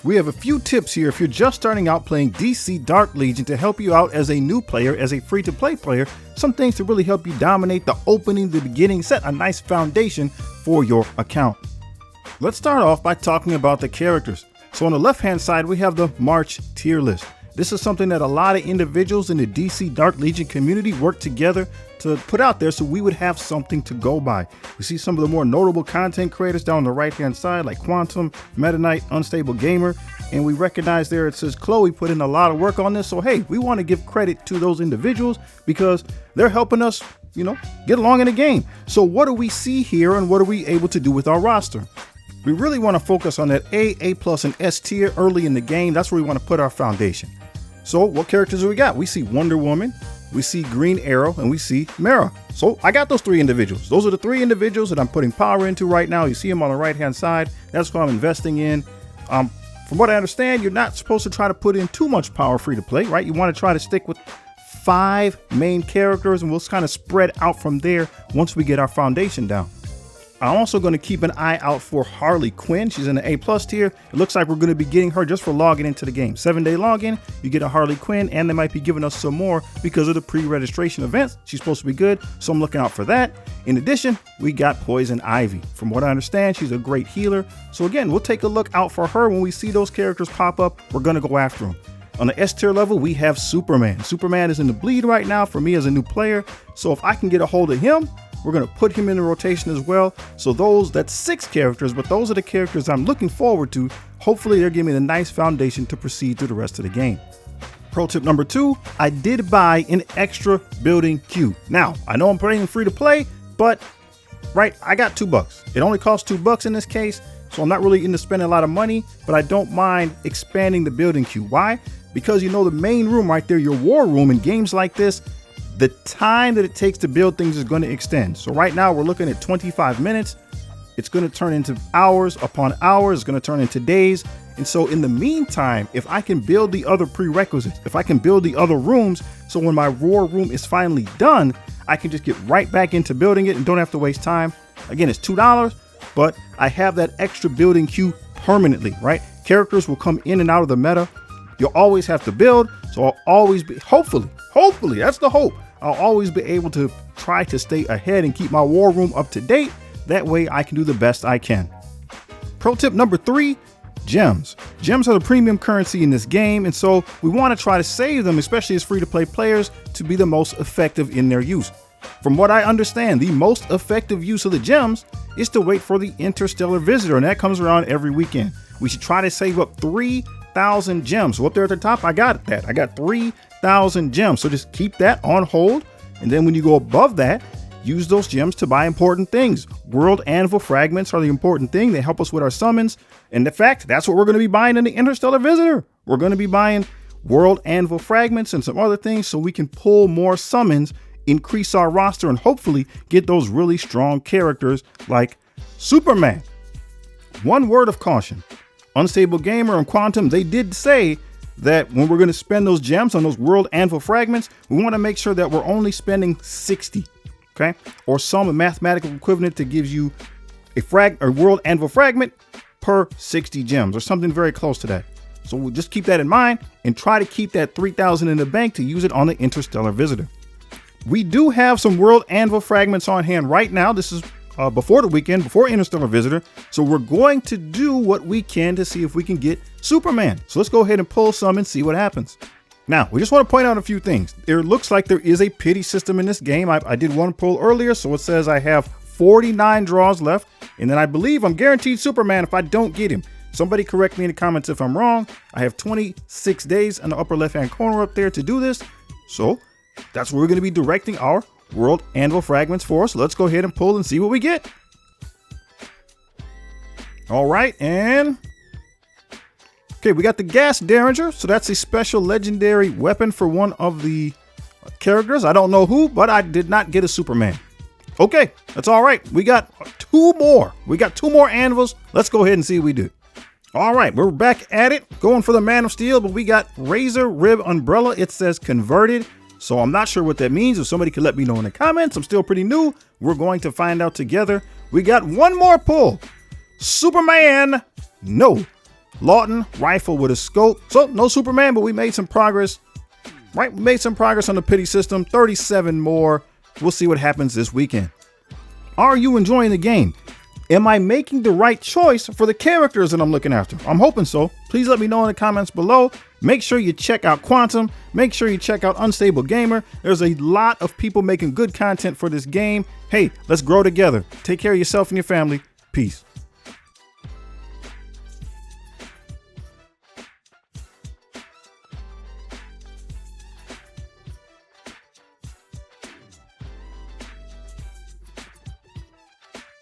We have a few tips here if you're just starting out playing DC Dark Legion to help you out as a new player, as a free-to-play player. Some things to really help you dominate the opening, the beginning, set a nice foundation for your account. Let's start off by talking about the characters. So on the left-hand side, we have the March tier list. This is something that a lot of individuals in the DC Dark Legion community work together to put out there so we would have something to go by. We see some of the more notable content creators down on the right-hand side like Quantum, Meta Knight, Unstable Gamer, and we recognize there it says Chloe put in a lot of work on this. So hey, we want to give credit to those individuals because they're helping us, get along in the game. So what do we see here and what are we able to do with our roster? We really want to focus on that A plus, and S tier early in the game. That's where we want to put our foundation. So what characters do we got? We see Wonder Woman, we see Green Arrow, and we see Mera. So I got those three individuals. Those are the three individuals that I'm putting power into right now. You see them on the right-hand side. That's what I'm investing in. From what I understand, you're not supposed to try to put in too much power free to play, right? You want to try to stick with 5 main characters, and we'll kind of spread out from there once we get our foundation down. I'm also going to keep an eye out for Harley Quinn. She's in the A plus tier. It looks like we're going to be getting her just for logging into the game. 7-day login, you get a Harley Quinn, and they might be giving us some more because of the pre-registration events. She's supposed to be good, so I'm looking out for that. In addition, we got Poison Ivy. From what I understand, she's a great healer. So again, we'll take a look out for her. When we see those characters pop up, we're going to go after them. On the S tier level, we have Superman. Superman is in the bleed right now for me as a new player. So if I can get a hold of him, we're going to put him in the rotation as well. So that's 6 characters, but those are the characters I'm looking forward to. Hopefully they're giving me a nice foundation to proceed through the rest of the game. Pro tip number 2, I did buy an extra building queue. Now, I know I'm playing free to play, but I got $2. It only costs $2 in this case. So I'm not really into spending a lot of money, but I don't mind expanding the building queue. Why? Because the main room right there, your war room in games like this, the time that it takes to build things is going to extend. So right now we're looking at 25 minutes. It's going to turn into hours upon hours. It's going to turn into days. And so in the meantime, if I can build the other prerequisites, if I can build the other rooms, so when my war room is finally done, I can just get right back into building it and don't have to waste time. Again, it's $2, but I have that extra building queue permanently, right? Characters will come in and out of the meta. You'll always have to build. So I'll always be, hopefully, that's the hope. I'll always be able to try to stay ahead and keep my war room up to date. That way I can do the best I can. Pro tip number 3, gems. Gems are the premium currency in this game, and so we want to try to save them, especially as free-to-play players, to be the most effective in their use. From what I understand, the most effective use of the gems is to wait for the interstellar visitor, and that comes around every weekend. We should try to save up 3,000 gems. So up there at the top, I got that. I got 3,000 gems. So just keep that on hold. And then when you go above that, use those gems to buy important things. World Anvil fragments are the important thing. They help us with our summons. And in fact, that's what we're going to be buying in the interstellar visitor. We're going to be buying World Anvil fragments and some other things so we can pull more summons, increase our roster, and hopefully get those really strong characters like Superman. One word of caution. Unstable Gamer and Quantum, they did say that when we're going to spend those gems on those World Anvil fragments, we want to make sure that we're only spending 60, okay? Or some mathematical equivalent that gives you a World Anvil fragment per 60 gems or something very close to that. So we'll just keep that in mind and try to keep that 3,000 in the bank to use it on the interstellar visitor. We do have some World Anvil fragments on hand right now. This is before the weekend, before Interstellar Visitor. So we're going to do what we can to see if we can get Superman. So let's go ahead and pull some and see what happens. Now, we just want to point out a few things. It looks like there is a pity system in this game. I did one pull earlier, so it says I have 49 draws left. And then I believe I'm guaranteed Superman if I don't get him. Somebody correct me in the comments if I'm wrong. I have 26 days in the upper left-hand corner up there to do this. So that's where we're going to be directing our World Anvil fragments for us. Let's go ahead and pull and see what we get. All right, and okay, we got the Gas Derringer. So that's a special legendary weapon for one of the characters. I don't know who, but I did not get a Superman. Okay, that's all right. We got 2 more. We got 2 more anvils. Let's go ahead and see what we do. All right, we're back at it, going for the Man of Steel, but we got Razor Rib Umbrella. It says converted. So I'm not sure what that means. If somebody could let me know in the comments, I'm still pretty new. We're going to find out together. We got one more pull. Superman. No. Lawton, rifle with a scope. So no Superman, but we made some progress. Right, we made some progress on the pity system. 37 more. We'll see what happens this weekend. Are you enjoying the game? Am I making the right choice for the characters that I'm looking after? I'm hoping so. Please let me know in the comments below. Make sure you check out Quantum. Make sure you check out Unstable Gamer. There's a lot of people making good content for this game. Hey, let's grow together. Take care of yourself and your family. Peace.